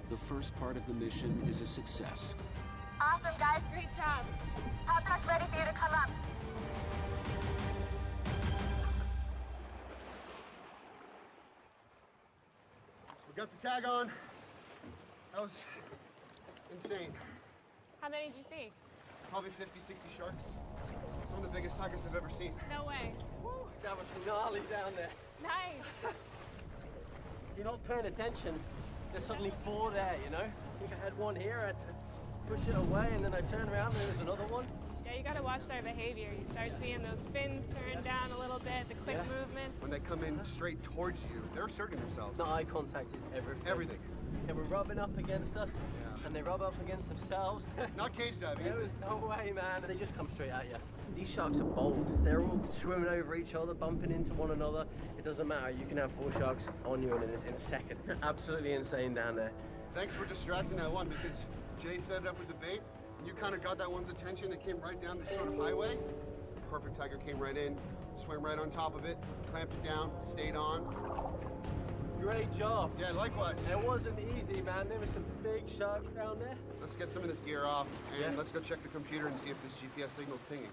The first part of the mission is a success. Awesome, guys. Great job. Hotback's ready for you to come up. We got the tag on. That was insane. How many did you see? Probably 50, 60 sharks. Some of the biggest tigers I've ever seen. No way. Woo, that was gnarly down there. Nice. If you're not paying attention, there's suddenly 4 there, you know? I think I had one here, I had to push it away, and then I turned around and there was another one. Yeah, you gotta watch their behavior. You start seeing those fins turn down a little bit, the quick movement. When they come in straight towards you, they're asserting themselves. The eye contact is everything. Everything. They were rubbing up against us, and they rub up against themselves. Not cage diving, is it? No way, man. They just come straight at you. These sharks are bold. They're all swimming over each other, bumping into one another. It doesn't matter. You can have 4 sharks on you in a second. Absolutely insane down there. Thanks for distracting that one, because Jay set it up with the bait. You kind of got that one's attention. It came right down the sort of highway. Perfect tiger came right in, swam right on top of it, clamped it down, stayed on. Great job. Yeah, likewise. It wasn't easy, man. There were some big sharks down there. Let's get some of this gear off, and let's go check the computer and see if this GPS signal's pinging.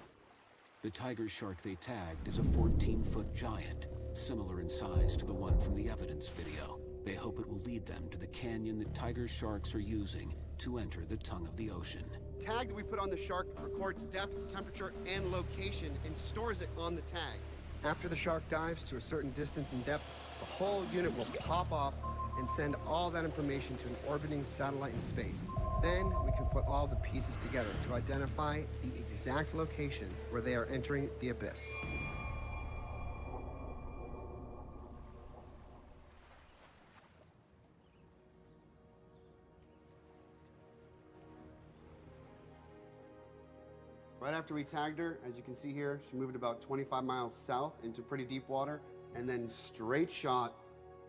The tiger shark they tagged is a 14-foot giant, similar in size to the one from the evidence video. They hope it will lead them to the canyon that tiger sharks are using to enter the tongue of the ocean. Tag that we put on the shark records depth, temperature, and location and stores it on the tag. After the shark dives to a certain distance and depth, the whole unit will pop off and send all that information to an orbiting satellite in space. Then we can put all the pieces together to identify the exact location where they are entering the abyss. Right after we tagged her, as you can see here, she moved about 25 miles south into pretty deep water, and then straight shot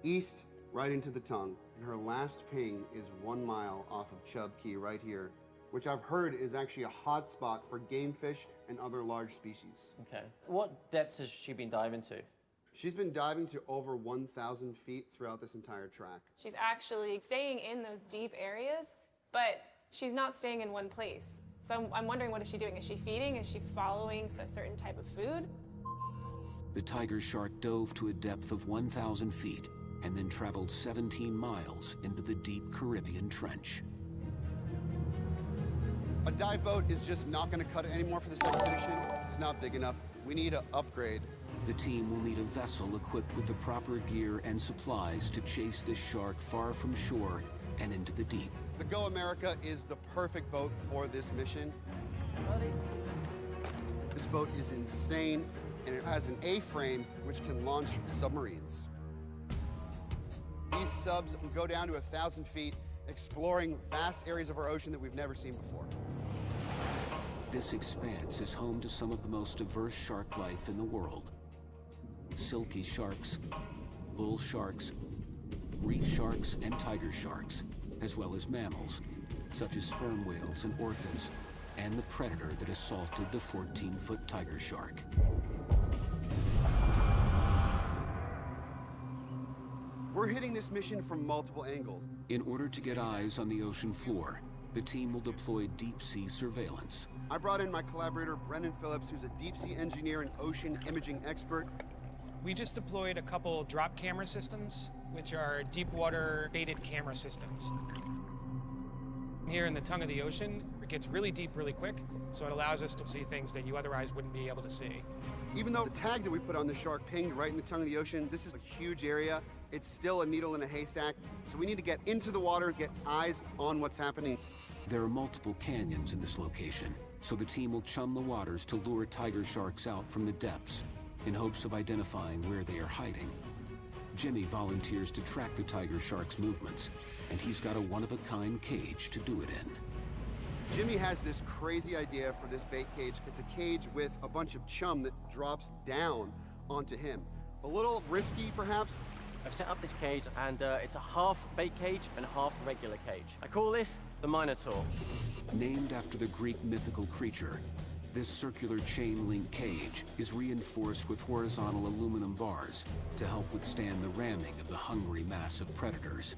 east right into the tongue. And her last ping is 1 mile off of Chub Key right here, which I've heard is actually a hot spot for game fish and other large species. Okay. What depths has she been diving to? She's been diving to over 1,000 feet throughout this entire track. She's actually staying in those deep areas, but she's not staying in one place. So I'm wondering, what is she doing? Is she feeding? Is she following a certain type of food? The tiger shark dove to a depth of 1,000 feet and then traveled 17 miles into the deep Caribbean Trench. A dive boat is just not going to cut it anymore for this expedition. It's not big enough. We need an upgrade. The team will need a vessel equipped with the proper gear and supplies to chase this shark far from shore and into the deep. The Go America is the perfect boat for this mission. Buddy. This boat is insane, and it has an A-frame which can launch submarines. These subs will go down to 1,000 feet, exploring vast areas of our ocean that we've never seen before. This expanse is home to some of the most diverse shark life in the world. Silky sharks, bull sharks, reef sharks, and tiger sharks, as well as mammals, such as sperm whales and orcas, and the predator that assaulted the 14-foot tiger shark. We're hitting this mission from multiple angles. In order to get eyes on the ocean floor, the team will deploy deep-sea surveillance. I brought in my collaborator, Brendan Phillips, who's a deep-sea engineer and ocean imaging expert. We just deployed a couple drop camera systems, which are deep water baited camera systems. Here in the tongue of the ocean, it gets really deep really quick, so it allows us to see things that you otherwise wouldn't be able to see. Even though the tag that we put on the shark pinged right in the tongue of the ocean, this is a huge area. It's still a needle in a haystack, so we need to get into the water, get eyes on what's happening. There are multiple canyons in this location, so the team will chum the waters to lure tiger sharks out from the depths in hopes of identifying where they are hiding. Jimmy volunteers to track the tiger shark's movements, and he's got a one-of-a-kind cage to do it in. Jimmy has this crazy idea for this bait cage. It's a cage with a bunch of chum that drops down onto him. A little risky, perhaps. I've set up this cage, and it's a half bait cage and half regular cage. I call this the Maneater. Named after the Greek mythical creature, this circular chain-link cage is reinforced with horizontal aluminum bars to help withstand the ramming of the hungry mass of predators.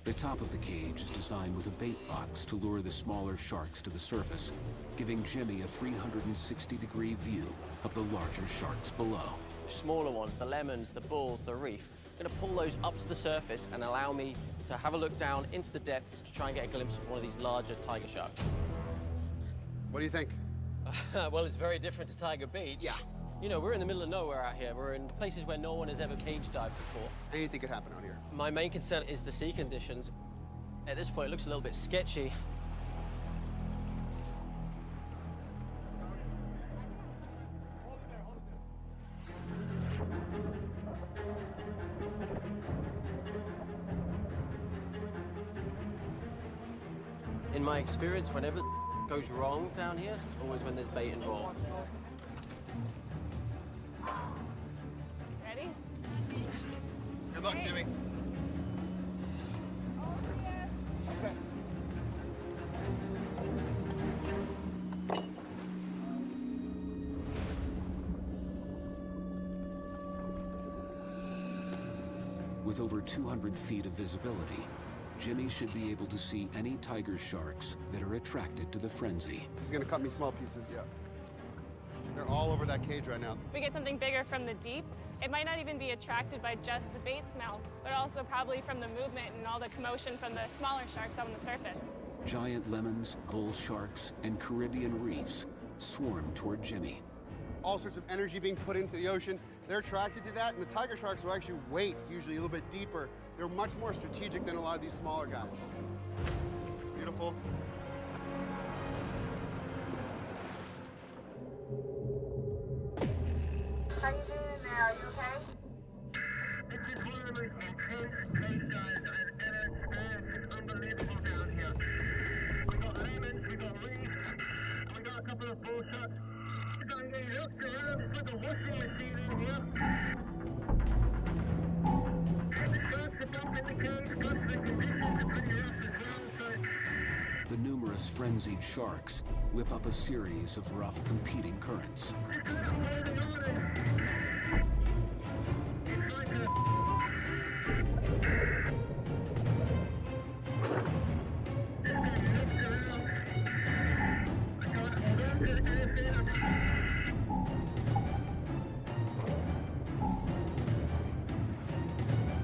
The top of the cage is designed with a bait box to lure the smaller sharks to the surface, giving Jimmy a 360-degree view of the larger sharks below. The smaller ones, the lemons, the bulls, the reef, I'm gonna pull those up to the surface and allow me to have a look down into the depths to try and get a glimpse of one of these larger tiger sharks. What do you think? Well, it's very different to Tiger Beach. Yeah. You know, we're in the middle of nowhere out here. We're in places where no one has ever cage dived before. Anything could happen out here. My main concern is the sea conditions. At this point, it looks a little bit sketchy. In my experience, whenever goes wrong down here, it's always when there's bait involved. Ready? Good luck, Jimmy. Okay. With over 200 feet of visibility, Jimmy should be able to see any tiger sharks that are attracted to the frenzy. He's gonna cut me small pieces, yeah. They're all over that cage right now. If we get something bigger from the deep, it might not even be attracted by just the bait smell, but also probably from the movement and all the commotion from the smaller sharks on the surface. Giant lemons, bull sharks, and Caribbean reefs swarm toward Jimmy. All sorts of energy being put into the ocean. They're attracted to that, and the tiger sharks will actually wait, usually a little bit deeper. They're much more strategic than a lot of these smaller guys. Beautiful. How you doing there? Are you okay? This is one of the most intense case dives I've ever experienced. It's unbelievable down here. We got lemons, we got reef, we got a couple of bull sharks. I'm getting looked around, it's like a washing machine in here. The sharks are bumping the cage, plus the conditions are pretty rough as well, so... The numerous frenzied sharks whip up a series of rough competing currents. Just let them hold on and... It's like a...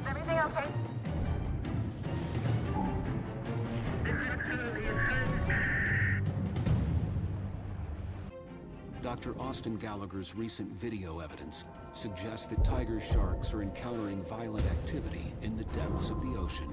Is everything okay? Dr. Austin Gallagher's recent video evidence suggests that tiger sharks are encountering violent activity in the depths of the ocean.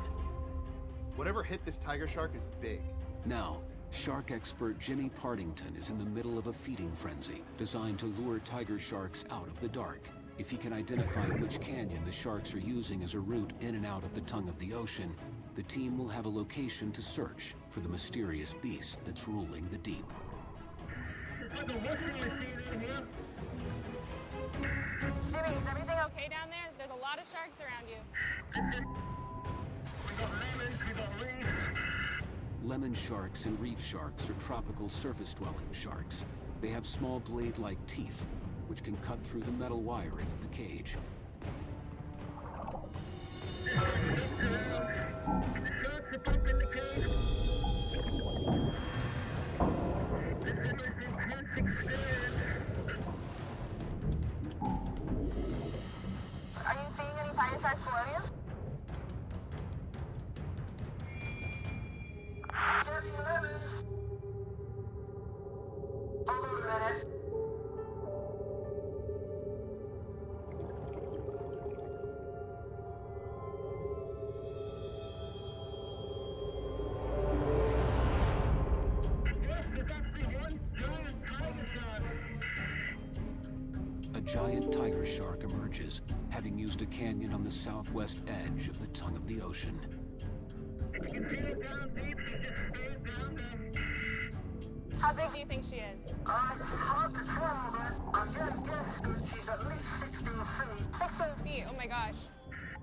Whatever hit this tiger shark is big. Now, shark expert Jimmy Partington is in the middle of a feeding frenzy designed to lure tiger sharks out of the dark. If he can identify which canyon the sharks are using as a route in and out of the tongue of the ocean, the team will have a location to search for the mysterious beast that's ruling the deep. It's like a washing machine in here. Jimmy, is everything okay down there? There's a lot of sharks around you. We got lemons, we got reef. Lemon sharks and reef sharks are tropical surface-dwelling sharks. They have small blade-like teeth, which can cut through the metal wiring of the cage. The sharks are bumping the cage. This is the most intense experience. Are you seeing any tiger sharks below you? Jimmy, lemons. Hold on a minute. Yes, there's actually one giant tiger shark. A giant tiger shark emerges, having used a canyon on the southwest edge of the tongue of the ocean. You can see it down deep, she just stayed down there. How big do you think she is? It's hard to tell, but I'm gonna guess that she's at least 16 feet. 16 feet, oh my gosh.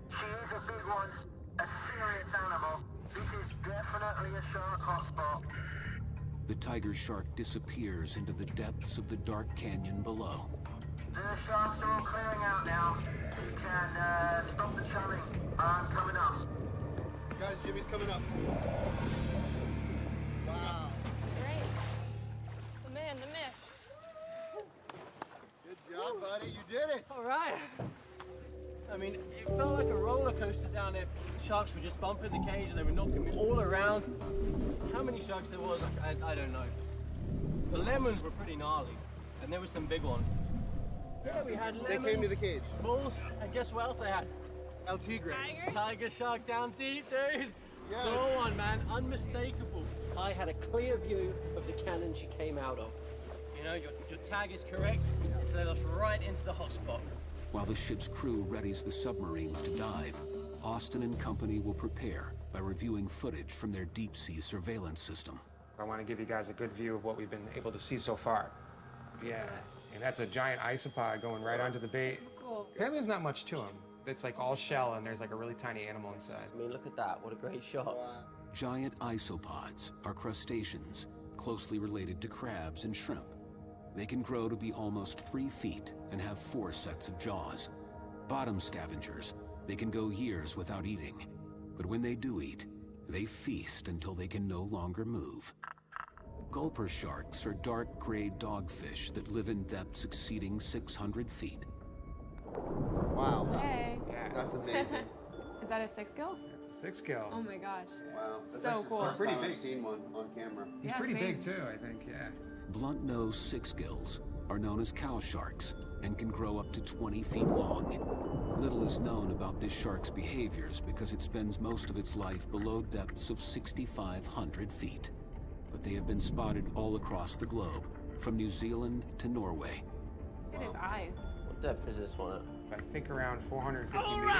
She is a big one, a serious animal. This is definitely a shark hotspot. The tiger shark disappears into the depths of the dark canyon below. The sharks are all clearing out now. You can stop the churning. I'm coming up. Guys, Jimmy's coming up. Wow. Great. The man, the myth. Good job, buddy. You did it. All right. I mean, it felt like a roller coaster down there. Sharks were just bumping the cage and they were knocking me all around. How many sharks there was, I don't know. The lemons were pretty gnarly, and there were some big ones. Yeah, we had lemons, They came to the cage. bulls, and guess what else I had? El Tigre. Tigers? Tiger shark down deep, dude. Yeah. So on, man, unmistakable. I had a clear view of the cannon she came out of. You know, your tag is correct. It's led us right into the hotspot. While the ship's crew readies the submarines to dive, Austin and company will prepare by reviewing footage from their deep-sea surveillance system. I want to give you guys a good view of what we've been able to see so far. Yeah, and that's a giant isopod going right onto the bait. Apparently there's not much to him. It's like all shell and there's like a really tiny animal inside. I mean, look at that. What a great shot. Giant isopods are crustaceans closely related to crabs and shrimp. They can grow to be almost 3 feet and have 4 sets of jaws. Bottom scavengers, they can go years without eating. But when they do eat, they feast until they can no longer move. Gulper sharks are dark gray dogfish that live in depths exceeding 600 feet. Wow. Hey. Yeah, That's amazing. Is that a 6 gill? it's a 6 scale. Oh my gosh. Wow. That's So actually cool. the first Pretty time I've big. seen one on camera. He's Yeah, pretty same. big too, I think, yeah. Blunt-nosed six-gills are known as cow sharks and can grow up to 20 feet long. Little is known about this shark's behaviors because it spends most of its life below depths of 6,500 feet. But they have been spotted all across the globe, from New Zealand to Norway. Look at his eyes. What depth is this one at? I think around 450 meters.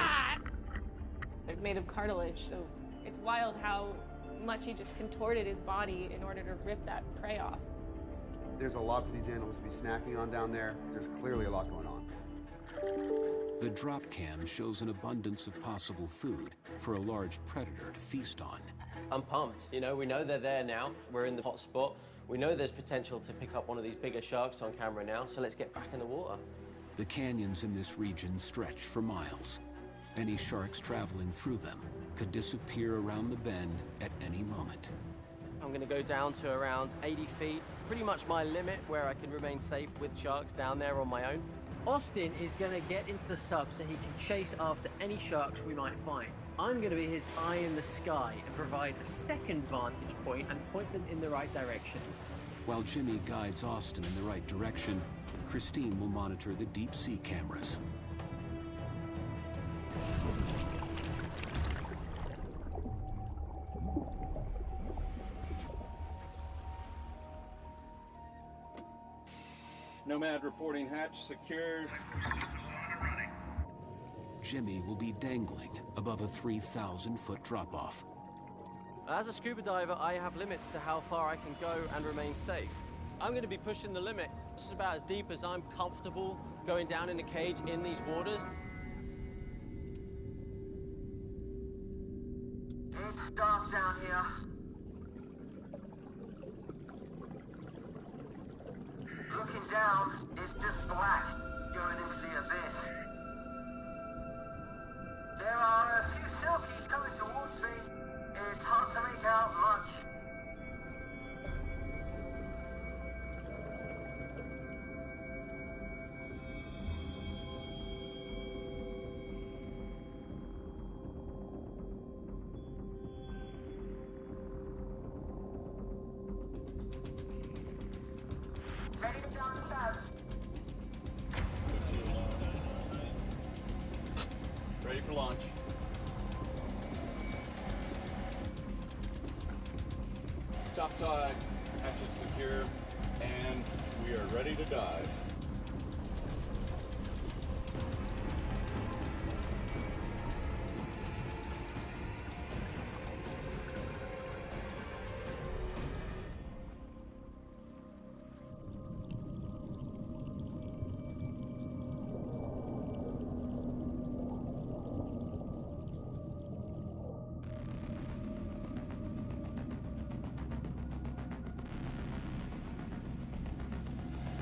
They're made of cartilage, so it's wild how much he just contorted his body in order to rip that prey off. There's a lot for these animals to be snacking on down there. There's clearly a lot going on. The drop cam shows an abundance of possible food for a large predator to feast on. I'm pumped. You know, we know they're there now. We're in the hot spot. We know there's potential to pick up one of these bigger sharks on camera now, so let's get back in the water. The canyons in this region stretch for miles. Any sharks traveling through them could disappear around the bend at any moment. I'm gonna go down to around 80 feet, pretty much my limit where I can remain safe with sharks down there on my own. Austin is gonna get into the sub so he can chase after any sharks we might find. I'm gonna be his eye in the sky and provide a second vantage point and point them in the right direction. While Jimmy guides Austin in the right direction, Christine will monitor the deep sea cameras. Nomad reporting hatch secured. Jimmy will be dangling above a 3,000-foot drop-off. As a scuba diver, I have limits to how far I can go and remain safe. I'm going to be pushing the limit. This is about as deep as I'm comfortable going down in a cage in these waters. It's dark down here. Looking down, it's just black going into the abyss. There are a few silkies coming towards me. It's hard to make out much. Ready to jump south. Ready for launch. Topside, hatches secure, and we are ready to dive.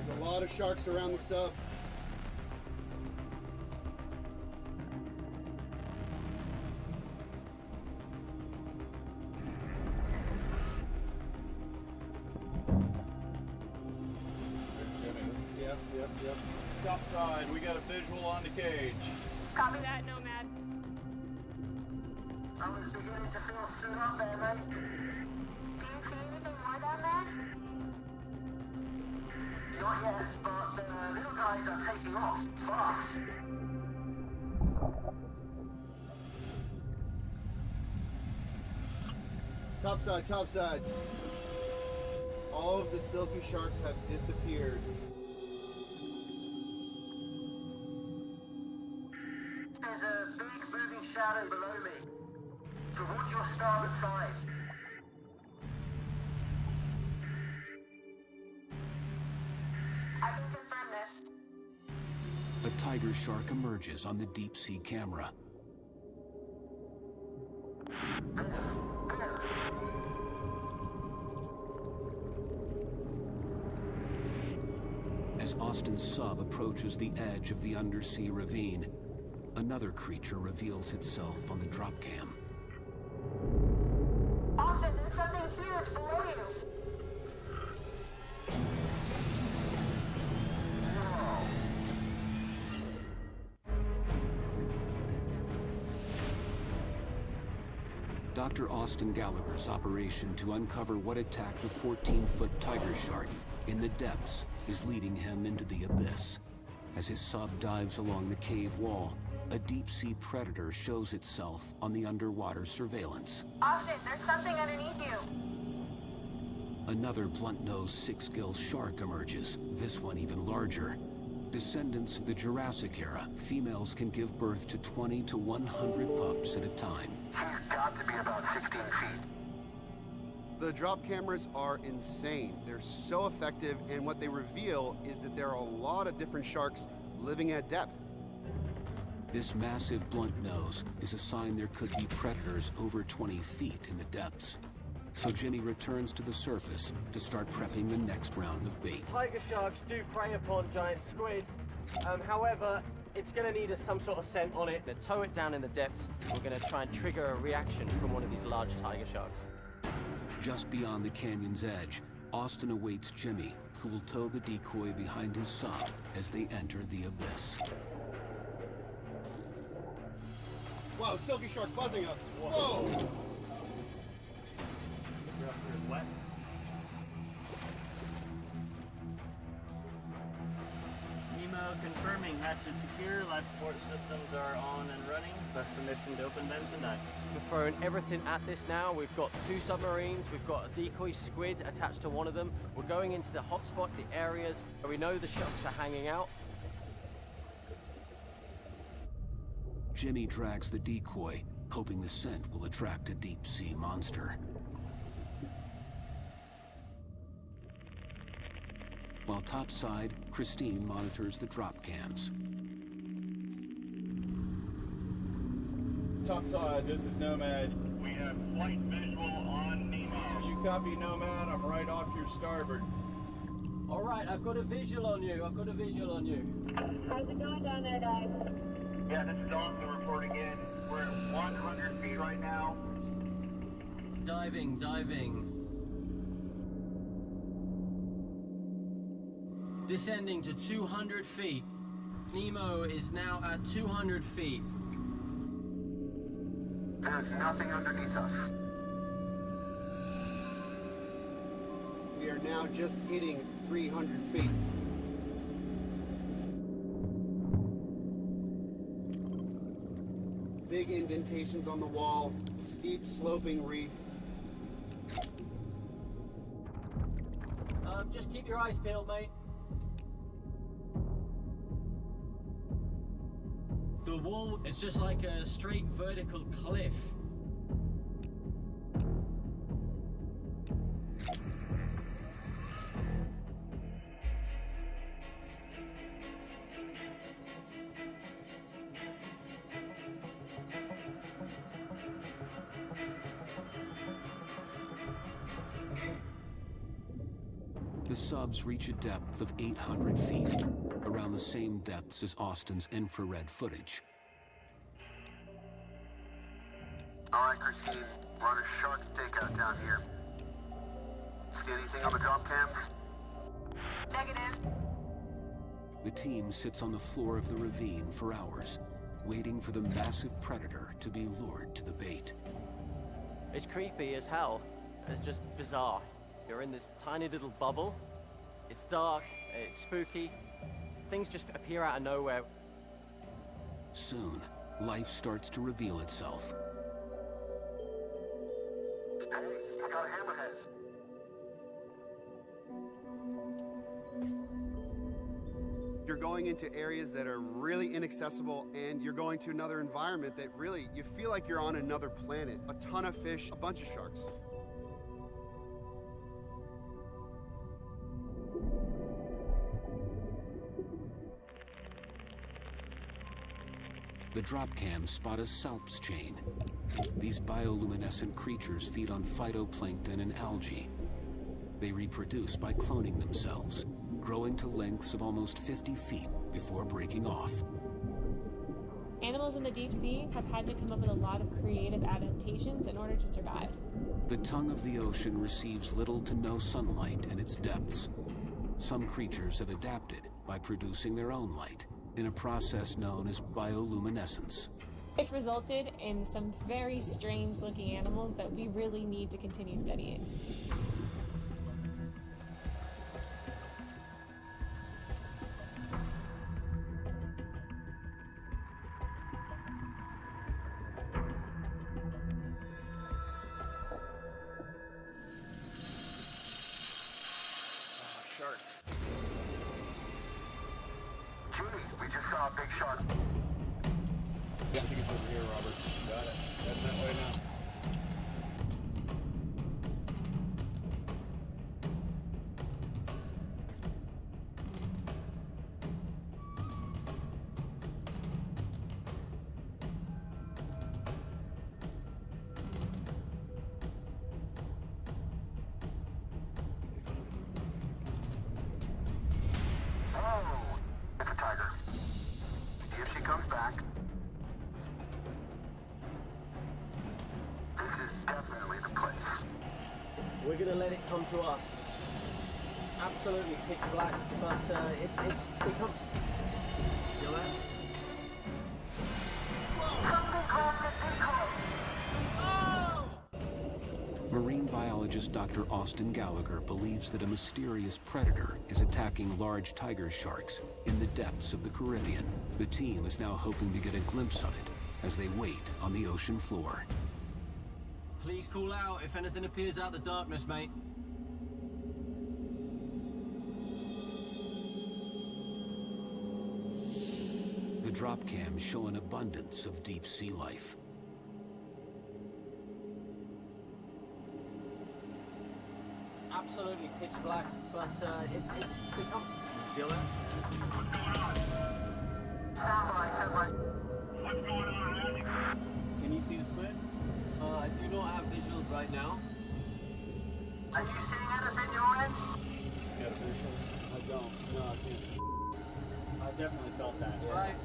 There's a lot of sharks around the sub. Yep. Topside, we got a visual on the cage. Copy that, Nomad. I was beginning to feel stood up there, mate. Do you see anything more down there? Not yet, but the little guys are taking off fast. Topside. All of the silky sharks have disappeared. There's a big moving shadow below me. Towards your starboard side. I can confirm this. A tiger shark emerges on the deep sea camera. As Austin's sub approaches the edge of the undersea ravine, another creature reveals itself on the drop cam. Austin, there's something huge below you. Dr. Austin Gallagher's operation to uncover what attacked a 14-foot tiger shark in the depths is leading him into the abyss. As his sub dives along the cave wall, a deep-sea predator shows itself on the underwater surveillance. Austin, there's something underneath you. Another blunt-nosed six-gill shark emerges, this one even larger. Descendants of the Jurassic era, females can give birth to 20 to 100 pups at a time. He's got to be about 16 feet. The drop cameras are insane. They're so effective, and what they reveal is that there are a lot of different sharks living at depth. This massive blunt nose is a sign there could be predators over 20 feet in the depths. So Jimmy returns to the surface to start prepping the next round of bait. Tiger sharks do prey upon giant squid. However, it's going to need some sort of scent on it. To tow it down in the depths, we're going to try and trigger a reaction from one of these large tiger sharks. Just beyond the canyon's edge, Austin awaits Jimmy, who will tow the decoy behind his sub as they enter the abyss. Wow, silky shark buzzing us. Whoa! Wet. Nemo confirming hatch is secure, life support systems are on and running. Request permission to open vents and dive. We're throwing everything at this now. We've got 2 submarines, we've got a decoy squid attached to one of them. We're going into the hotspot, the areas where we know the sharks are hanging out. Jimmy drags the decoy, hoping the scent will attract a deep-sea monster. While topside, Christine monitors the drop cams. Topside, this is Nomad. We have flight visual on Nemo. You copy, Nomad? I'm right off your starboard. All right, I've got a visual on you. How's it going down there, guys? Yeah, this is Austin reporting in. We're at 100 feet right now. Diving. Descending to 200 feet. Nemo is now at 200 feet. There's nothing underneath us. We are now just hitting 300 feet. Big indentations on the wall, steep sloping reef. Just keep your eyes peeled, mate. The wall is just like a straight vertical cliff. The subs reach a depth of 800 feet, around the same depths as Austin's infrared footage. All right, Christine, we're on a shark stakeout down here. See anything on the drop cams? Negative. The team sits on the floor of the ravine for hours, waiting for the massive predator to be lured to the bait. It's creepy as hell. It's just bizarre. You're in this tiny little bubble. It's dark, it's spooky. Things just appear out of nowhere. Soon, life starts to reveal itself. Hey, we got a hammerhead. You're going into areas that are really inaccessible, and you're going to another environment that really, you feel like you're on another planet. A ton of fish, a bunch of sharks. The drop cams spot a salps chain. These bioluminescent creatures feed on phytoplankton and algae. They reproduce by cloning themselves, growing to lengths of almost 50 feet before breaking off. Animals in the deep sea have had to come up with a lot of creative adaptations in order to survive. The tongue of the ocean receives little to no sunlight in its depths. Some creatures have adapted by producing their own light in a process known as bioluminescence. It's resulted in some very strange looking animals that we really need to continue studying. Shark. Julie, we just saw a big shark. Yeah, I think it's over here, Robert. Got it. Heading that way now. Oh, it's a tiger. See if she comes back. This is definitely the place. We're gonna let it come to us. Absolutely pitch black, but it's become... You know that? Something called the decoy. Marine biologist Dr. Austin Gallagher believes that a mysterious predator is attacking large tiger sharks in the depths of the Caribbean. The team is now hoping to get a glimpse of it as they wait on the ocean floor. Please call out if anything appears out of the darkness, mate. The drop cams show an abundance of deep sea life. It's absolutely pitch black, but it's become... Feel that? Sound. What's going on, Andy? Can you see the squid? I do not have visuals right now. Are you seeing anything, Jordan? Got a visual? I don't. No, I can't see. I definitely felt that. Yeah. Right?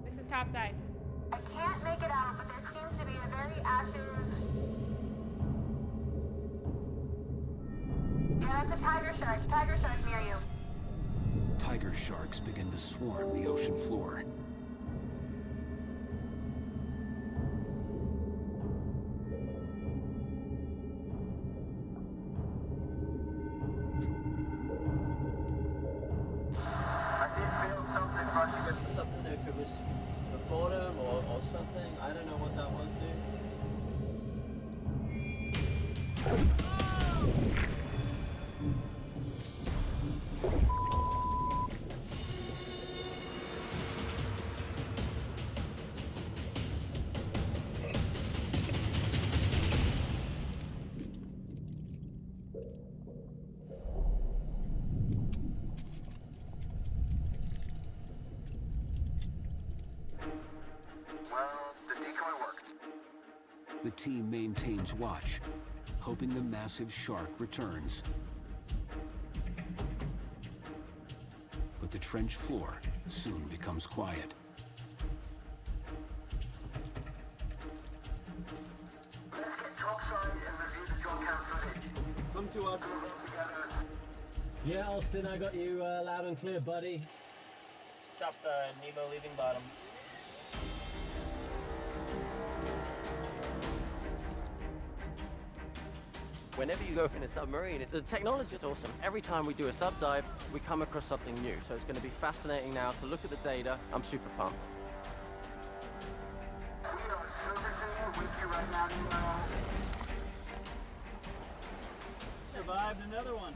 This is topside. I can't make it out, but there seems to be a very active... Yeah, it's a tiger shark. Tiger shark near you. Tiger sharks begin to swarm the ocean floor. Something, if it was the bottom or something, I don't know what that was, Well, the decoy worked. The team maintains watch, hoping the massive shark returns. But the trench floor soon becomes quiet. Let's get topside and review the drop cam footage. Come to us. We'll work together. Yeah, Austin, I got you loud and clear, buddy. Topside, Nemo leaving bottom. Whenever you go in a submarine, the technology is awesome. Every time we do a sub dive, we come across something new. So it's going to be fascinating now to look at the data. I'm super pumped. We are servicing with you right now, Nemo. Survived another one.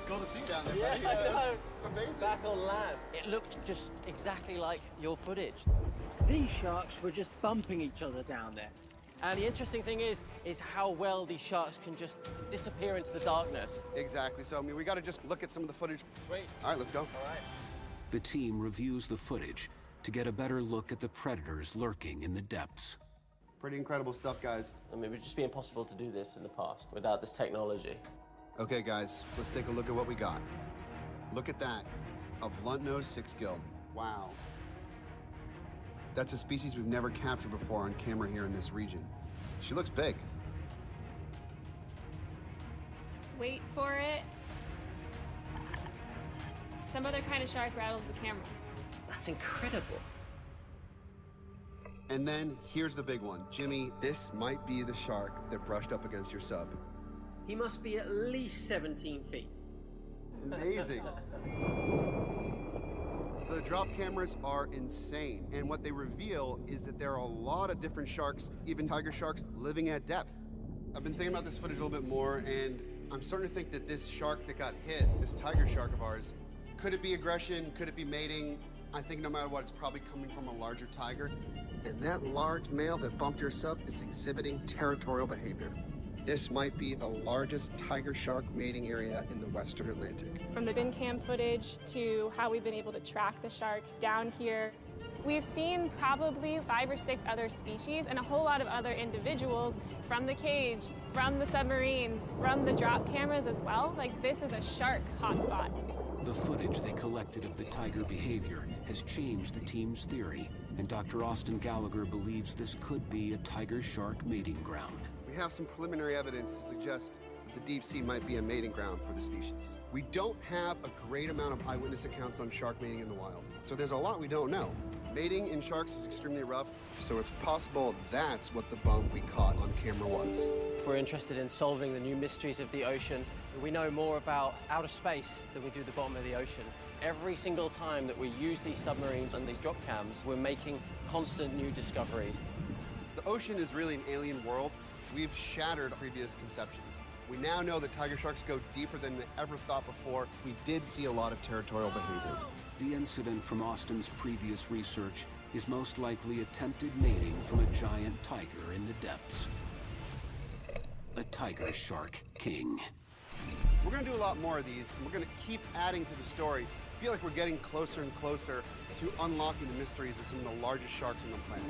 Cool to see you down there, Yeah, buddy. I know. Amazing. Back on land. It looked just exactly like your footage. These sharks were just bumping each other down there. And the interesting thing is how well these sharks can just disappear into the darkness. Exactly. So, I mean, we got to just look at some of the footage. Sweet. All right, let's go. All right. The team reviews the footage to get a better look at the predators lurking in the depths. Pretty incredible stuff, guys. I mean, it would just be impossible to do this in the past without this technology. Okay, guys, let's take a look at what we got. Look at that. A blunt-nosed six-gill. Wow. That's a species we've never captured before on camera here in this region. She looks big. Wait for it. Some other kind of shark rattles the camera. That's incredible. And then here's the big one. Jimmy, this might be the shark that brushed up against your sub. He must be at least 17 feet. Amazing. The drop cameras are insane, and what they reveal is that there are a lot of different sharks, even tiger sharks, living at depth. I've been thinking about this footage a little bit more, and I'm starting to think that this shark that got hit, this tiger shark of ours, could it be aggression? Could it be mating? I think no matter what, it's probably coming from a larger tiger. And that large male that bumped your sub is exhibiting territorial behavior. This might be the largest tiger shark mating area in the Western Atlantic. From the bin cam footage to how we've been able to track the sharks down here, we've seen probably 5 or 6 other species and a whole lot of other individuals from the cage, from the submarines, from the drop cameras as well. Like, this is a shark hotspot. The footage they collected of the tiger behavior has changed the team's theory, and Dr. Austin Gallagher believes this could be a tiger-shark mating ground. We have some preliminary evidence to suggest that the deep sea might be a mating ground for the species. We don't have a great amount of eyewitness accounts on shark mating in the wild, so there's a lot we don't know. Mating in sharks is extremely rough, so it's possible that's what the bump we caught on camera was. We're interested in solving the new mysteries of the ocean. We know more about outer space than we do the bottom of the ocean. Every single time that we use these submarines and these drop cams, we're making constant new discoveries. The ocean is really an alien world. We've shattered previous conceptions. We now know that tiger sharks go deeper than we ever thought before. We did see a lot of territorial behavior. The incident from Austin's previous research is most likely attempted mating from a giant tiger in the depths. A tiger shark king. We're gonna do a lot more of these, and we're gonna keep adding to the story. I feel like we're getting closer and closer to unlocking the mysteries of some of the largest sharks on the planet.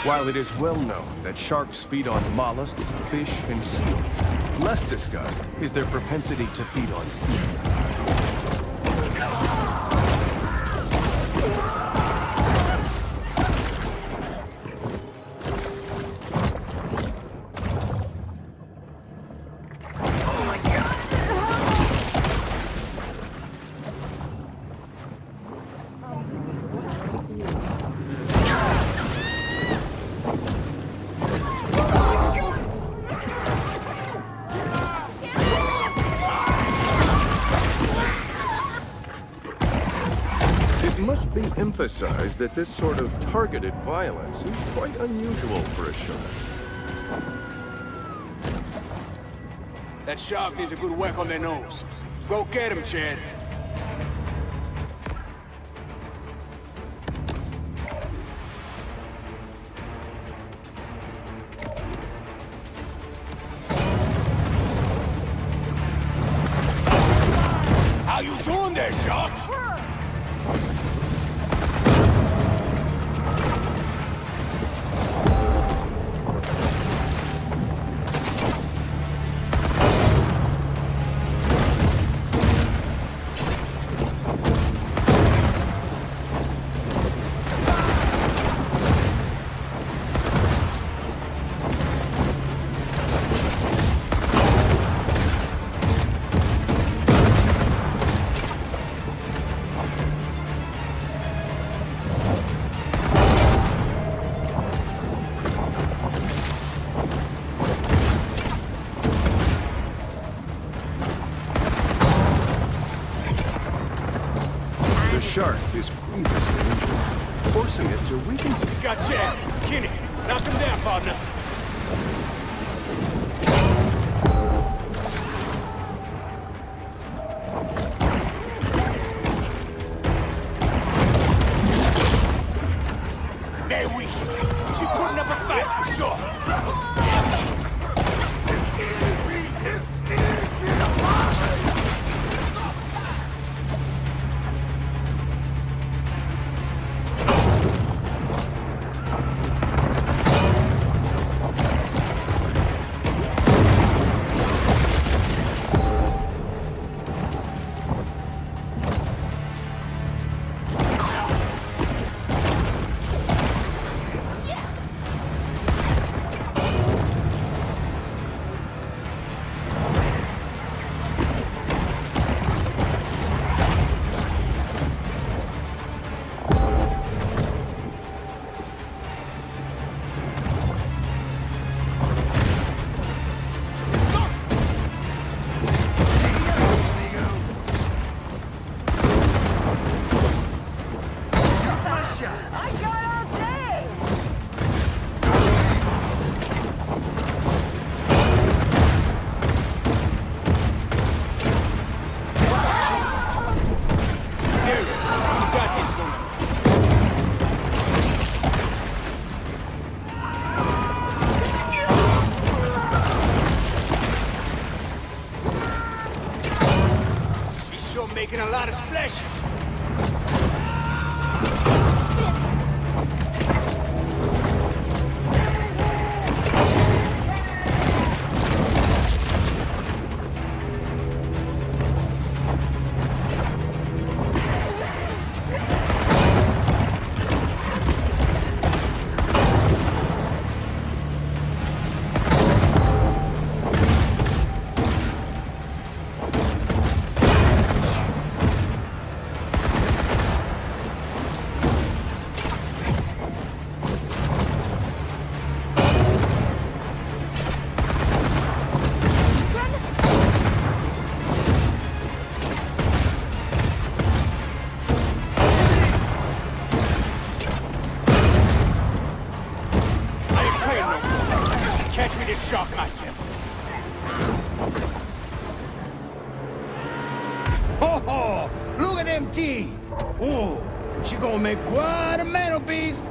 While it is well known that sharks feed on mollusks, fish, and seals, less discussed is their propensity to feed on feed. It must be emphasized that this sort of targeted violence is quite unusual for a shark. That shark needs a good whack on their nose. Go get him, Chad. How you doing there, shark? The shark is grievously injured, forcing it to reconsider. Got Chad. Kenny, knock him down, partner. They're weak. She putting up a fight for sure. Making a lot of splash. Shock myself. Oh, look at them teeth. Oh, she gonna make quite a mantelpiece.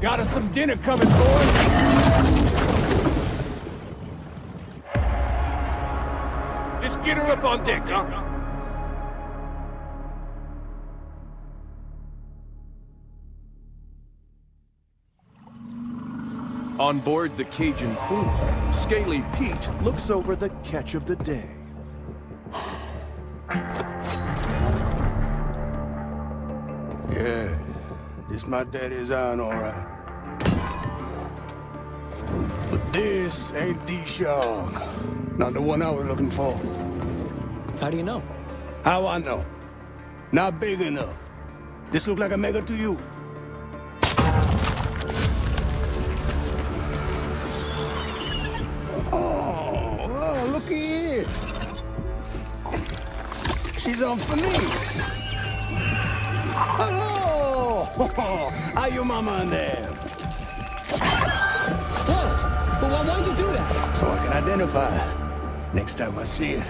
Got us some dinner coming, boys. Let's get her up on deck, huh? On board the Cajun Queen, Scaly Pete looks over the catch of the day. Yeah, this my daddy's iron, all right. But this ain't the shark. Not the one I was looking for. How do you know? How I know? Not big enough. This look like a mega to you? Oh, looky here. She's on for me. Hello! How you mama in there? Whoa! But why'd you do that? So I can identify her next time I see her.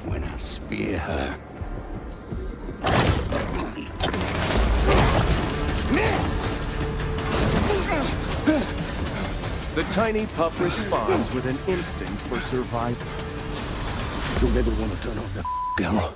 When I spear her. The tiny pup responds with an instinct for survival. You'll never want to turn off that camera.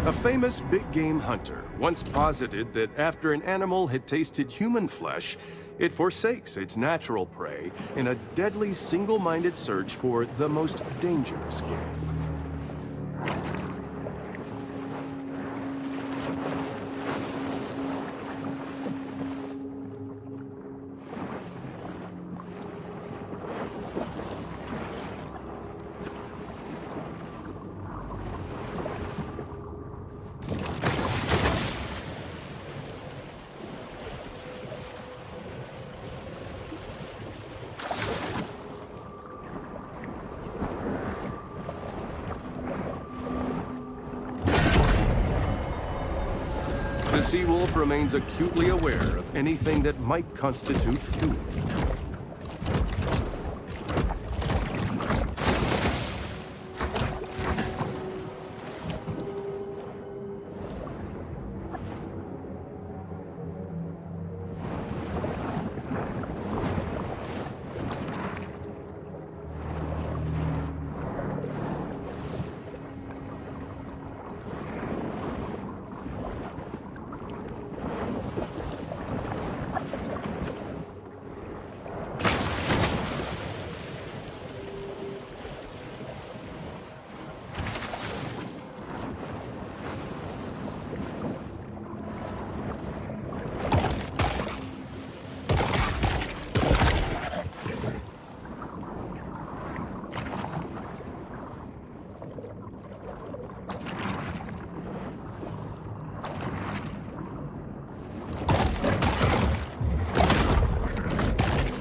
A famous big game hunter once posited that after an animal had tasted human flesh, it forsakes its natural prey in a deadly single-minded search for the most dangerous game. The sea wolf remains acutely aware of anything that might constitute food.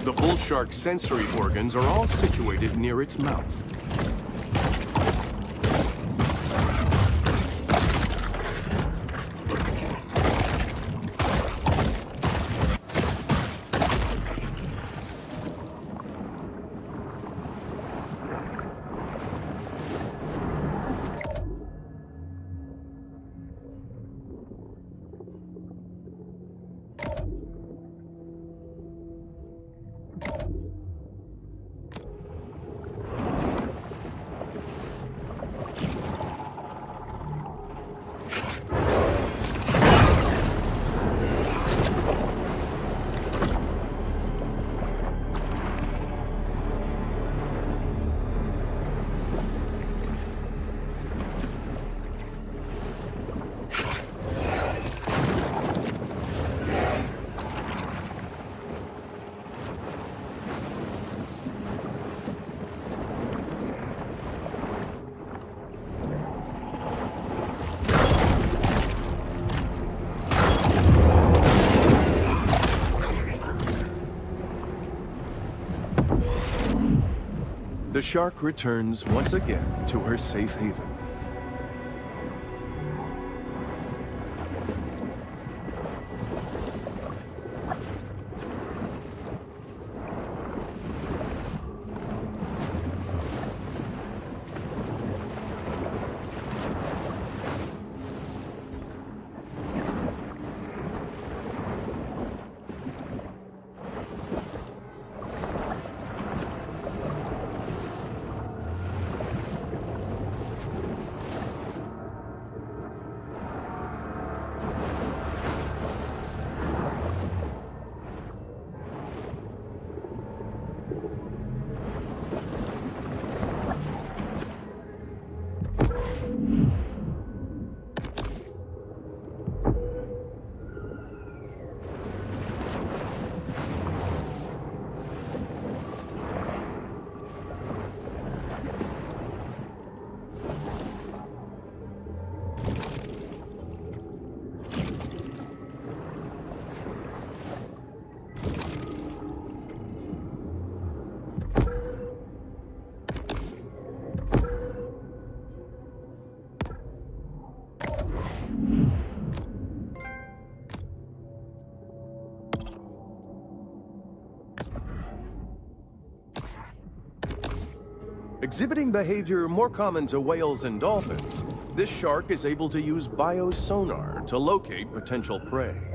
The bull shark's sensory organs are all situated near its mouth. The shark returns once again to her safe haven. Exhibiting behavior more common to whales and dolphins, this shark is able to use biosonar to locate potential prey.